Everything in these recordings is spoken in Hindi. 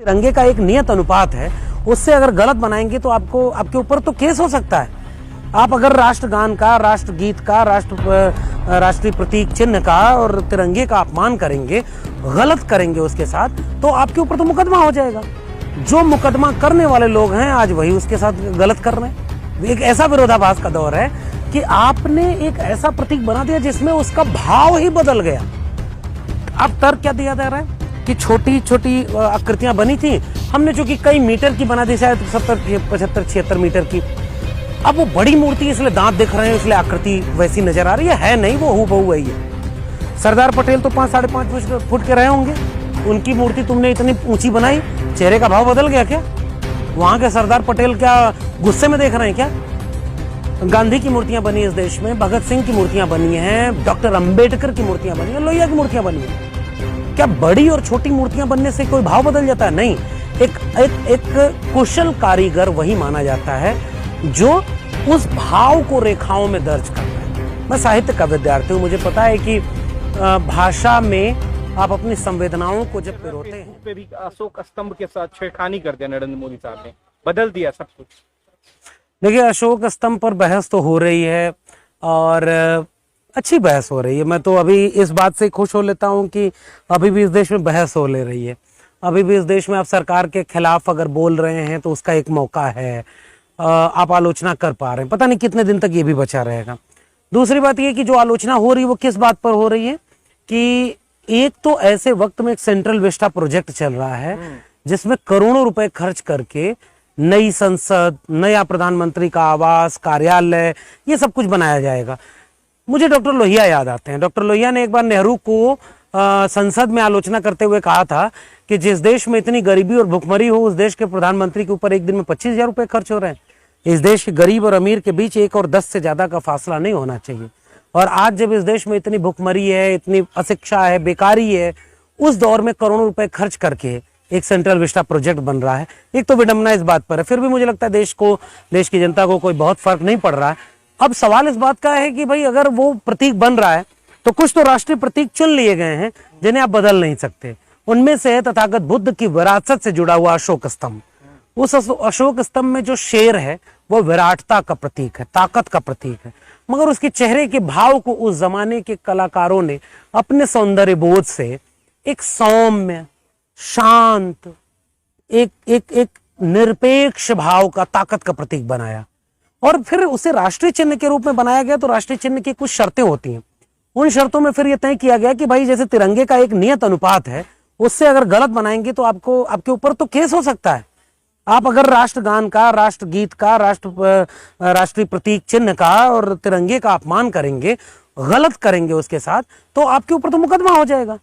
तिरंगे का एक नियत अनुपात है, उससे अगर गलत बनाएंगे तो आपको आपके ऊपर तो केस हो सकता है। आप अगर राष्ट्रगान का, राष्ट्रगीत का, राष्ट्रीय प्रतीक चिन्ह का और तिरंगे का अपमान करेंगे, गलत करेंगे उसके साथ, तो आपके ऊपर तो मुकदमा हो जाएगा। जो मुकदमा करने वाले लोग हैं आज वही उसके साथ गलत कर रहे हैं। एक ऐसा विरोधाभास का दौर है कि आपने एक ऐसा प्रतीक बना दिया जिसमें उसका भाव ही बदल गया। अब तर्क क्या दिया जा रहा है कि छोटी छोटी आकृतियां बनी थी, हमने जो कि कई मीटर की बना दी, शायद 70, 75, 76 मीटर की। अब वो बड़ी मूर्ति इसलिए दांत दिख रहे हैं, इसलिए आकृति वैसी नजर आ रही है नहीं, वो हूबहू वही है। सरदार पटेल तो 5, 5.5 फुट के रहे होंगे, उनकी मूर्ति तुमने इतनी ऊंची बनाई, चेहरे का भाव बदल गया क्या? वहां के सरदार पटेल क्या गुस्से में देख रहे हैं क्या? गांधी की मूर्तियां बनी इस देश में, भगत सिंह की मूर्तियां बनी हैं, डॉक्टर अंबेडकर की मूर्तियां बनी है, लोहिया की मूर्तियां बनी है। क्या बड़ी और छोटी मूर्तियां बनने से कोई भाव बदल जाता है? नहीं। एक कुशल कारीगर वही माना जाता है जो उस भाव को रेखाओं में दर्ज करता है। मैं साहित्य का विद्यार्थी हूं, मुझे पता है कि भाषा में आप अपनी संवेदनाओं को जब पिरोते हैं। पे भी अशोक स्तंभ के साथ छेड़खानी कर दिया नरेंद्र मोदी साहब ने, बदल दिया सब कुछ। देखिए, अशोक स्तंभ पर बहस तो हो रही है और अच्छी बहस हो रही है। मैं तो अभी इस बात से खुश हो लेता हूं कि अभी भी इस देश में बहस हो ले रही है। अभी भी इस देश में आप सरकार के खिलाफ अगर बोल रहे हैं तो उसका एक मौका है, आप आलोचना कर पा रहे हैं। पता नहीं कितने दिन तक ये भी बचा रहेगा। दूसरी बात ये कि जो आलोचना हो रही है वो किस बात पर हो रही है कि एक तो ऐसे वक्त में एक सेंट्रल विस्टा प्रोजेक्ट चल रहा है जिसमें करोड़ों रुपए खर्च करके नई संसद, नया प्रधानमंत्री का आवास, कार्यालय, ये सब कुछ बनाया जाएगा। मुझे डॉक्टर लोहिया याद आते हैं। डॉक्टर लोहिया ने एक बार नेहरू को संसद में आलोचना करते हुए कहा था कि जिस देश में इतनी गरीबी और भुखमरी हो, उस देश के प्रधानमंत्री के ऊपर एक दिन में 25,000 रुपए खर्च हो रहे हैं। इस देश के गरीब और अमीर के बीच 1 और 10 से ज्यादा का फासला नहीं होना चाहिए। और आज जब इस देश में इतनी भुखमरी है, इतनी अशिक्षा है, बेकारी है, उस दौर में करोड़ों रुपए खर्च करके एक सेंट्रल विस्टा प्रोजेक्ट बन रहा है। एक तो विडंबना इस बात पर है। फिर भी मुझे लगता है देश की जनता को कोई बहुत फर्क नहीं पड़ रहा है। अब सवाल इस बात का है कि भाई अगर वो प्रतीक बन रहा है तो कुछ तो राष्ट्रीय प्रतीक चुन लिए गए हैं जिन्हें आप बदल नहीं सकते। उनमें से है तथागत बुद्ध की विरासत से जुड़ा हुआ अशोक स्तंभ। उस अशोक स्तंभ में जो शेर है वो विराटता का प्रतीक है, ताकत का प्रतीक है। मगर उसके चेहरे के भाव को उस जमाने के कलाकारों ने अपने सौंदर्य बोध से एक सौम्य, शांत, एक निरपेक्ष भाव का, ताकत का प्रतीक बनाया और फिर उसे राष्ट्रीय चिन्ह के रूप में बनाया गया। तो राष्ट्रीय चिन्ह की कुछ शर्तें होती हैं। उन शर्तों में फिर यह तय किया गया कि भाई जैसे तिरंगे का एक नियत अनुपात है, उससे अगर गलत बनाएंगे तो आपको आपके ऊपर तो केस हो सकता है। आप अगर राष्ट्रगान का, राष्ट्रगीत का, राष्ट्रीय प्रतीक चिन्ह का और तिरंगे का अपमान करेंगे, गलत करेंगे उसके साथ, तो आपके ऊपर तो मुकदमा हो जाएगा।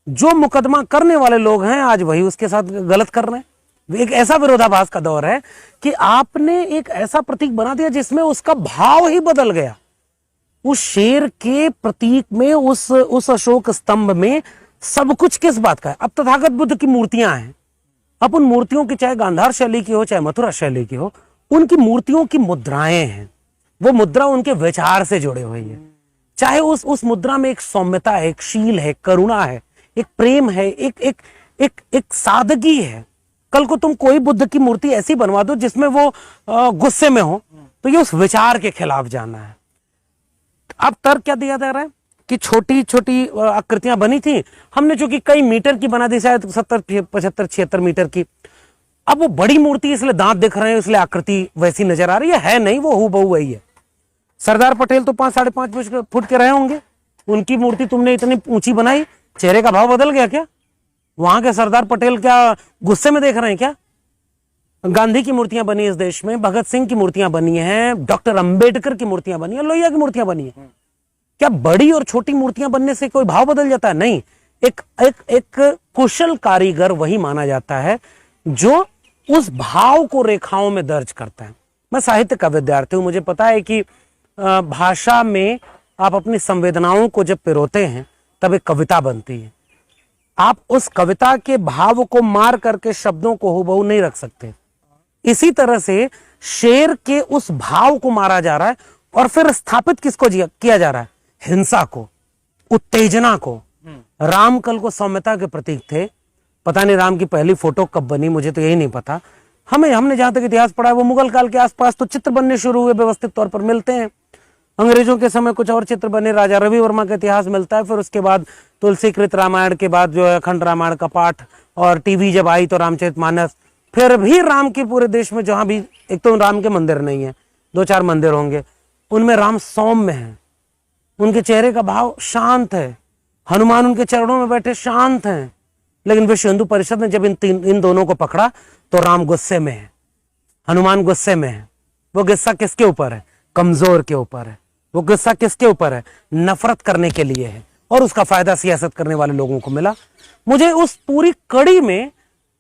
जो मुकदमा करने वाले लोग हैं आज वही उसके साथ गलत कर रहे हैं। एक ऐसा विरोधाभास का दौर है कि आपने एक ऐसा प्रतीक बना दिया जिसमें उसका भाव ही बदल गया। उस शेर के प्रतीक में, उस अशोक स्तंभ में सब कुछ किस बात का है? अब तथागत बुद्ध की मूर्तियां हैं। अब उन मूर्तियों की, चाहे गांधार शैली की हो, चाहे मथुरा शैली की हो, उनकी मूर्तियों की मुद्राएं हैं। वो मुद्रा उनके विचार से जुड़े हुई है। चाहे उस मुद्रा में एक सौम्यता है, एक शील है, करुणा है, एक प्रेम है, एक सादगी है। कल को तुम कोई बुद्ध की मूर्ति ऐसी बनवा दो जिसमें वो गुस्से में हो, तो ये उस विचार के खिलाफ जाना है। अब तर्क क्या दिया जा रहा है कि छोटी छोटी आकृतियां बनी थी, हमने जो कि कई मीटर की बना दी, शायद 70, 75, 76 मीटर की। अब वो बड़ी मूर्ति इसलिए दांत दिख रहे हैं, इसलिए आकृति वैसी नजर आ रही है नहीं, वो हूबहू वही है। सरदार पटेल तो 5, 5.5 फुट के रहे होंगे, उनकी मूर्ति तुमने इतनी ऊंची बनाई, चेहरे का भाव बदल गया क्या? वहां के सरदार पटेल क्या गुस्से में देख रहे हैं क्या? गांधी की मूर्तियां बनी इस देश में, भगत सिंह की मूर्तियां बनी हैं, डॉक्टर अंबेडकर की मूर्तियां बनी है, लोहिया की मूर्तियां बनी है। क्या बड़ी और छोटी मूर्तियां बनने से कोई भाव बदल जाता है? नहीं। एक कुशल कारीगर वही माना जाता है जो उस भाव को रेखाओं में दर्ज करता है। मैं साहित्य का विद्यार्थी हूं, मुझे पता है कि भाषा में आप अपनी संवेदनाओं को जब पिरोते हैं तब एक कविता बनती है। आप उस कविता के भाव को मार करके शब्दों को हूबहू नहीं रख सकते। इसी तरह से शेर के उस भाव को मारा जा रहा है और फिर स्थापित किसको किया जा रहा है? हिंसा को, उत्तेजना को। राम कल को सौम्यता के प्रतीक थे, पता नहीं राम की पहली फोटो कब बनी, मुझे तो यही नहीं पता। हमने जहां तक इतिहास पढ़ा है वो मुगल काल के आसपास तो चित्र बनने शुरू हुए, व्यवस्थित तौर पर मिलते हैं। अंग्रेजों के समय कुछ और चित्र बने, राजा रवि वर्मा का इतिहास मिलता है। फिर उसके बाद तुलसीकृत रामायण के बाद जो है अखंड रामायण का पाठ, और टीवी जब आई तो रामचरितमानस। फिर भी राम की पूरे देश में जहां भी, एक तो राम के मंदिर नहीं है, 2-4 मंदिर होंगे, उनमें राम सौम्य है, उनके चेहरे का भाव शांत है, हनुमान उनके चरणों में बैठे शांत हैं। लेकिन विश्व हिंदू परिषद ने जब इन दोनों को पकड़ा तो राम गुस्से में है, हनुमान गुस्से में है। वो गुस्सा किसके ऊपर है? कमजोर के ऊपर है। वो गुस्सा किसके ऊपर है? नफरत करने के लिए है, और उसका फायदा सियासत करने वाले लोगों को मिला। मुझे उस पूरी कड़ी में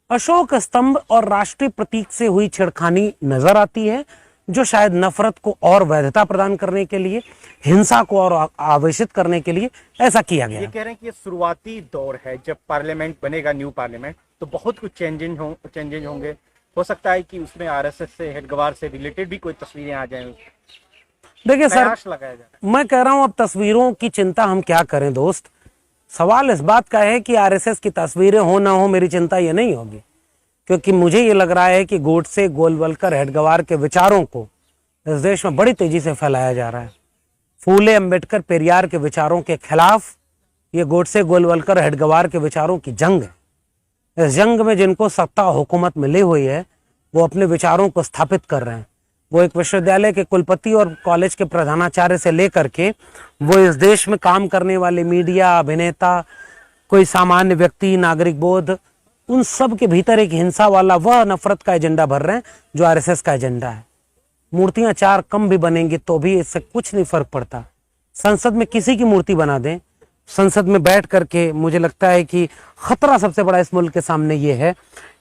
अशोक स्तंभ और राष्ट्रीय प्रतीक से हुई छेड़खानी नजर आती है, जो शायद नफरत को और वैधता प्रदान करने के लिए, हिंसा को और आवेशित करने के लिए ऐसा किया गया। ये कह रहे हैं कि ये शुरुआती दौर है, जब पार्लियामेंट बनेगा, न्यू पार्लियामेंट, तो बहुत कुछ चेंजेज होंगे। हो सकता है कि उसमें आरएसएस से, हेडगवार से रिलेटेड भी कोई तस्वीरें आ जाएं। देखिए सर, लगाया जाए, मैं कह रहा हूं अब तस्वीरों की चिंता हम क्या करें दोस्त। सवाल इस बात का है कि आरएसएस की तस्वीरें हो ना हो, मेरी चिंता ये नहीं होगी, क्योंकि मुझे ये लग रहा है कि गोडसे, गोलवलकर, हेडगवार के विचारों को इस देश में बड़ी तेजी से फैलाया जा रहा है। फूले, अंबेडकर, पेरियार के विचारों के खिलाफ ये गोडसे, गोलवलकर, हेडगवार के विचारों की जंग है। इस जंग में जिनको सत्ता हुकूमत मिली हुई है वो अपने विचारों को स्थापित कर रहे हैं। वो एक विश्वविद्यालय के कुलपति और कॉलेज के प्रधानाचार्य से लेकर के वो इस देश में काम करने वाले मीडिया, अभिनेता, कोई सामान्य व्यक्ति, नागरिक बोध, उन सब के भीतर एक हिंसा वाला वह नफरत का एजेंडा भर रहे हैं जो आरएसएस का एजेंडा है। मूर्तियां 4 कम भी बनेंगी तो भी इससे कुछ नहीं फर्क पड़ता। संसद में किसी की मूर्ति बना दें, संसद में बैठ करके, मुझे लगता है कि खतरा सबसे बड़ा इस मुल्क के सामने ये है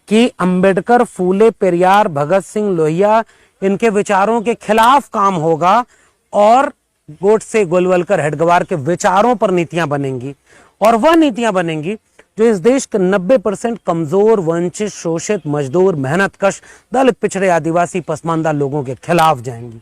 कि अंबेडकर, फूले, पेरियार, भगत सिंह, लोहिया, इनके विचारों के खिलाफ काम होगा, और गोडसे, गोलवलकर, हेडगवार के विचारों पर नीतियां बनेंगी। और वह नीतियां बनेंगी जो इस देश के 90% कमजोर, वंचित, शोषित, मजदूर, मेहनतकश, दलित, पिछड़े, आदिवासी, पसमानदा लोगों के खिलाफ जाएंगी।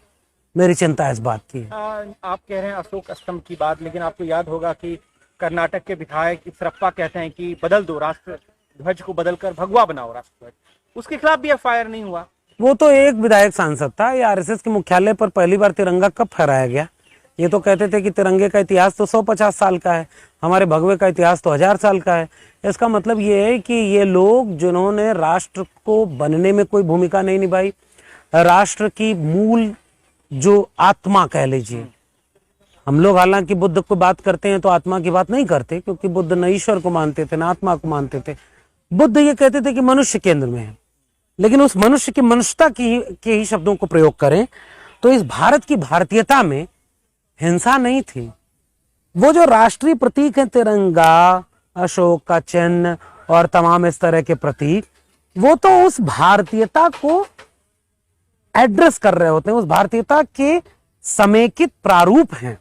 मेरी चिंता इस बात की है। आप कह रहे हैं अशोक स्तंभ की बात, लेकिन आपको याद होगा कि कर्नाटक के विधायक इसरप्पा कहते हैं कि बदल दो, राष्ट्र ध्वज को बदलकर भगवा बनाओ राष्ट्र ध्वज। उसके खिलाफ भी एफआईआर नहीं हुआ। वो तो एक विधायक सांसद था। ये आरएसएस के मुख्यालय पर पहली बार तिरंगा कब फहराया गया? ये तो कहते थे कि तिरंगे का इतिहास तो 150 साल का है, हमारे भगवे का इतिहास तो 1000 साल का है। इसका मतलब ये है कि ये लोग जिन्होंने राष्ट्र को बनने में कोई भूमिका नहीं निभाई, राष्ट्र की मूल जो आत्मा कह लीजिए, हम लोग हालांकि बुद्ध को बात करते हैं तो आत्मा की बात नहीं करते, क्योंकि बुद्ध न ईश्वर को मानते थे, न आत्मा को मानते थे। बुद्ध ये कहते थे कि मनुष्य केंद्र में है। लेकिन उस मनुष्य की मनुष्यता के ही शब्दों को प्रयोग करें तो इस भारत की भारतीयता में हिंसा नहीं थी। वो जो राष्ट्रीय प्रतीक है, तिरंगा, अशोक का चिन्ह और तमाम इस तरह के प्रतीक, वो तो उस भारतीयता को एड्रेस कर रहे होते हैं, उस भारतीयता के समेकित प्रारूप हैं।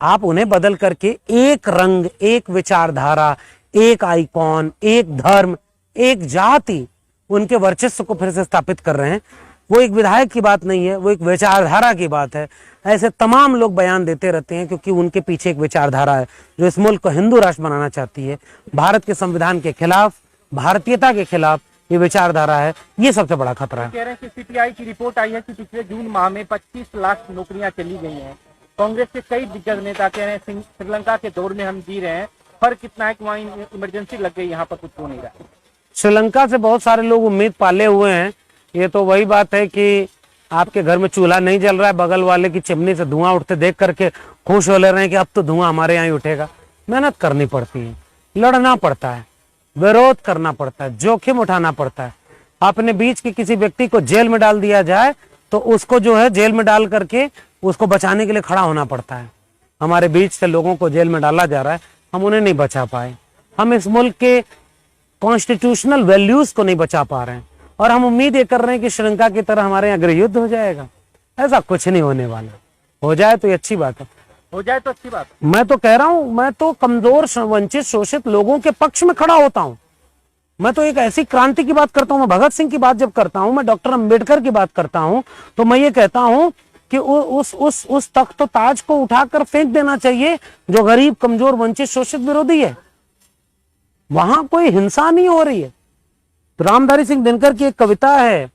आप उन्हें बदल करके एक रंग, एक विचारधारा, एक आइकॉन, एक धर्म, एक जाति, उनके वर्चस्व को फिर से स्थापित कर रहे हैं। वो एक विधायक की बात नहीं है, वो एक विचारधारा की बात है। ऐसे तमाम लोग बयान देते रहते हैं क्योंकि उनके पीछे एक विचारधारा है जो इस मुल्क को हिंदू राष्ट्र बनाना चाहती है। भारत के संविधान के खिलाफ, भारतीयता के खिलाफ ये विचारधारा है। ये सबसे बड़ा खतरा है। कह रहे हैं कि सीपीआई की रिपोर्ट आई है कि पिछले जून माह में 25 लाख नौकरियां चली गई हैं। कांग्रेस के कई दिग्गज नेता कह रहे हैं श्रीलंका के दौर में हम जी रहे हैं, फर्क इतना है कि वहाँ इमरजेंसी लग गई, यहाँ पर कुछ हो नहीं रहा। श्रीलंका से बहुत सारे लोग उम्मीद पाले हुए हैं। ये तो वही बात है कि आपके घर में चूल्हा नहीं जल रहा है, बगल वाले की चिमनी से धुआं उठते देख करके खुश हो ले रहे हैं कि अब तो धुआं हमारे यहाँ ही उठेगा। मेहनत करनी पड़ती है, लड़ना पड़ता है, विरोध करना पड़ता है, जोखिम उठाना पड़ता है। अपने बीच के किसी व्यक्ति को जेल में डाल दिया जाए तो उसको जो है जेल में डाल करके उसको बचाने के लिए खड़ा होना पड़ता है। हमारे बीच से लोगों को जेल में डाला जा रहा है, हम उन्हें नहीं बचा पाए। हम इस मुल्क के कॉन्स्टिट्यूशनल वैल्यूज को नहीं बचा पा रहे हैं और हम उम्मीद ये कर रहे हैं कि श्रीलंका की तरह हमारे यहाँ गृह युद्ध हो जाएगा। ऐसा कुछ नहीं होने वाला। हो जाए तो ये अच्छी बात है, हो जाए तो अच्छी बात। मैं तो कह रहा हूं, मैं तो कमजोर, वंचित, शोषित लोगों के पक्ष में खड़ा होता हूं। मैं तो एक ऐसी क्रांति की बात करता हूं। मैं भगत सिंह की बात जब करता हूं, मैं डॉक्टर अंबेडकर की बात करता हूं, तो मैं ये कहता हूं कि उस तख्त ताज को उठाकर फेंक देना चाहिए जो गरीब, कमजोर, वंचित, शोषित विरोधी है। वहां कोई हिंसा नहीं हो रही है। तो रामधारी सिंह दिनकर की एक कविता है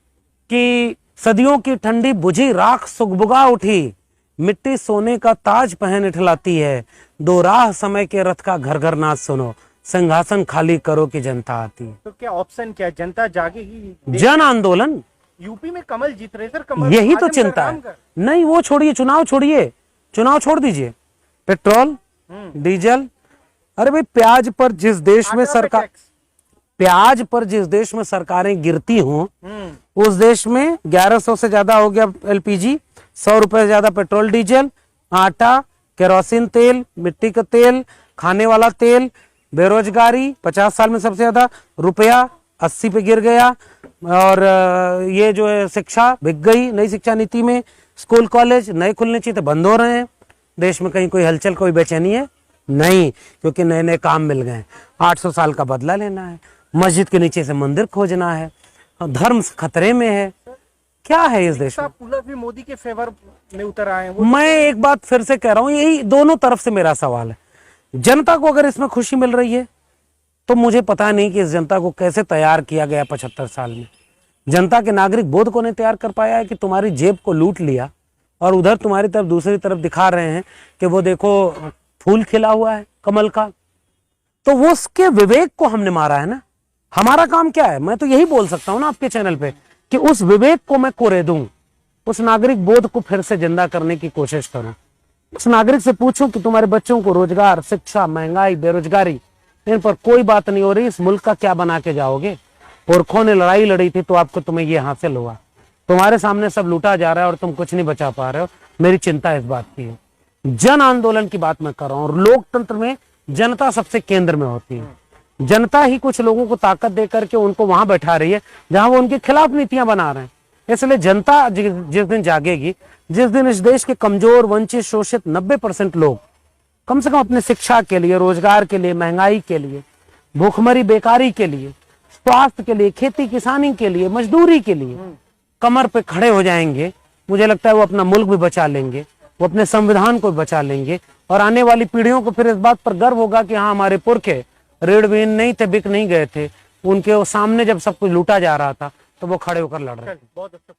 कि सदियों की ठंडी बुझी राख सुगबुगा उठी, मिट्टी सोने का ताज पहन इठलाती है, दो राह समय के रथ का घर घर नाच सुनो, सिंहासन खाली करो कि जनता आती है। तो क्या ऑप्शन क्या है? जनता जागेगी? जन आंदोलन, यूपी में कमल जीत रहे सर, कमल यही तो आजमगढ़ चिंता है। रामगढ़। नहीं वो छोड़िए, चुनाव छोड़िए, चुनाव छोड़ दीजिए। पेट्रोल, डीजल, अरे भाई प्याज पर जिस देश में आगरा पे सरकार, टैक्स। प्याज पर जिस देश में सरकारें गिरती हों उस देश में 1100 से ज्यादा हो गया एलपीजी, 100 रुपए से ज्यादा पेट्रोल डीजल, आटा, केरोसिन तेल, मिट्टी का तेल, खाने वाला तेल, बेरोजगारी 50 साल में सबसे ज्यादा, रुपया 80 पे गिर गया। और ये जो है शिक्षा बिक गई, नई शिक्षा नीति में स्कूल कॉलेज नए खुलने चाहिए तो बंद हो रहे हैं। देश में कहीं कोई हलचल, कोई बेचैनी है नहीं, क्योंकि नए नए काम मिल गए। 800 साल का बदला लेना है, मस्जिद के नीचे से मंदिर खोजना है, धर्म खतरे में है। क्या है इस देश में? पुलर भी मोदी के फेवर में उतर आए हैं वो। मैं एक बात फिर से कह रहा हूं, यही दोनों तरफ से मेरा सवाल है। जनता को अगर इसमें खुशी मिल रही है तो मुझे पता नहीं कि इस जनता को कैसे तैयार किया गया 75 साल में। जनता के नागरिक बोध को नहीं तैयार कर पाया है कि तुम्हारी जेब को लूट लिया और उधर तुम्हारी तरफ दूसरी तरफ दिखा रहे हैं कि वो देखो फूल खिला हुआ है कमल का। तो वो उसके विवेक को हमने मारा है ना। हमारा काम क्या है? मैं तो यही बोल सकता हूं ना आपके चैनल पे कि उस विवेक को मैं कोरे दूं, उस नागरिक बोध को फिर से जिंदा करने की कोशिश करूं, उस नागरिक से पूछूं कि तुम्हारे बच्चों को रोजगार, शिक्षा, महंगाई, बेरोजगारी, इन पर कोई बात नहीं हो रही, इस मुल्क का क्या बना के जाओगे? पुरखों ने लड़ाई लड़ी थी तो आपको तुम्हें ये हासिल हुआ, तुम्हारे सामने सब लूटा जा रहा है और तुम कुछ नहीं बचा पा रहे हो। मेरी चिंता इस बात की है। जन आंदोलन की बात मैं कर रहा हूं और लोकतंत्र में जनता सबसे केंद्र में होती है। जनता ही कुछ लोगों को ताकत दे करके उनको वहां बैठा रही है जहां वो उनके खिलाफ नीतियां बना रहे हैं। इसलिए जनता जिस दिन जागेगी, जिस दिन इस देश के कमजोर, वंचित, शोषित 90% लोग कम से कम अपने शिक्षा के लिए, रोजगार के लिए, महंगाई के लिए, भूखमरी बेकारी के लिए, स्वास्थ्य के लिए, खेती किसानी के लिए, मजदूरी के लिए कमर पे खड़े हो जाएंगे, मुझे लगता है वो अपना मुल्क भी बचा लेंगे, वो अपने संविधान को बचा लेंगे और आने वाली पीढ़ियों को फिर इस बात पर गर्व होगा कि हाँ हमारे पुरखे ऋणविहीन नहीं थे, बिक नहीं गए थे। उनके सामने जब सब कुछ लूटा जा रहा था तो वो खड़े होकर लड़ रहे थे। बहुत अच्छा।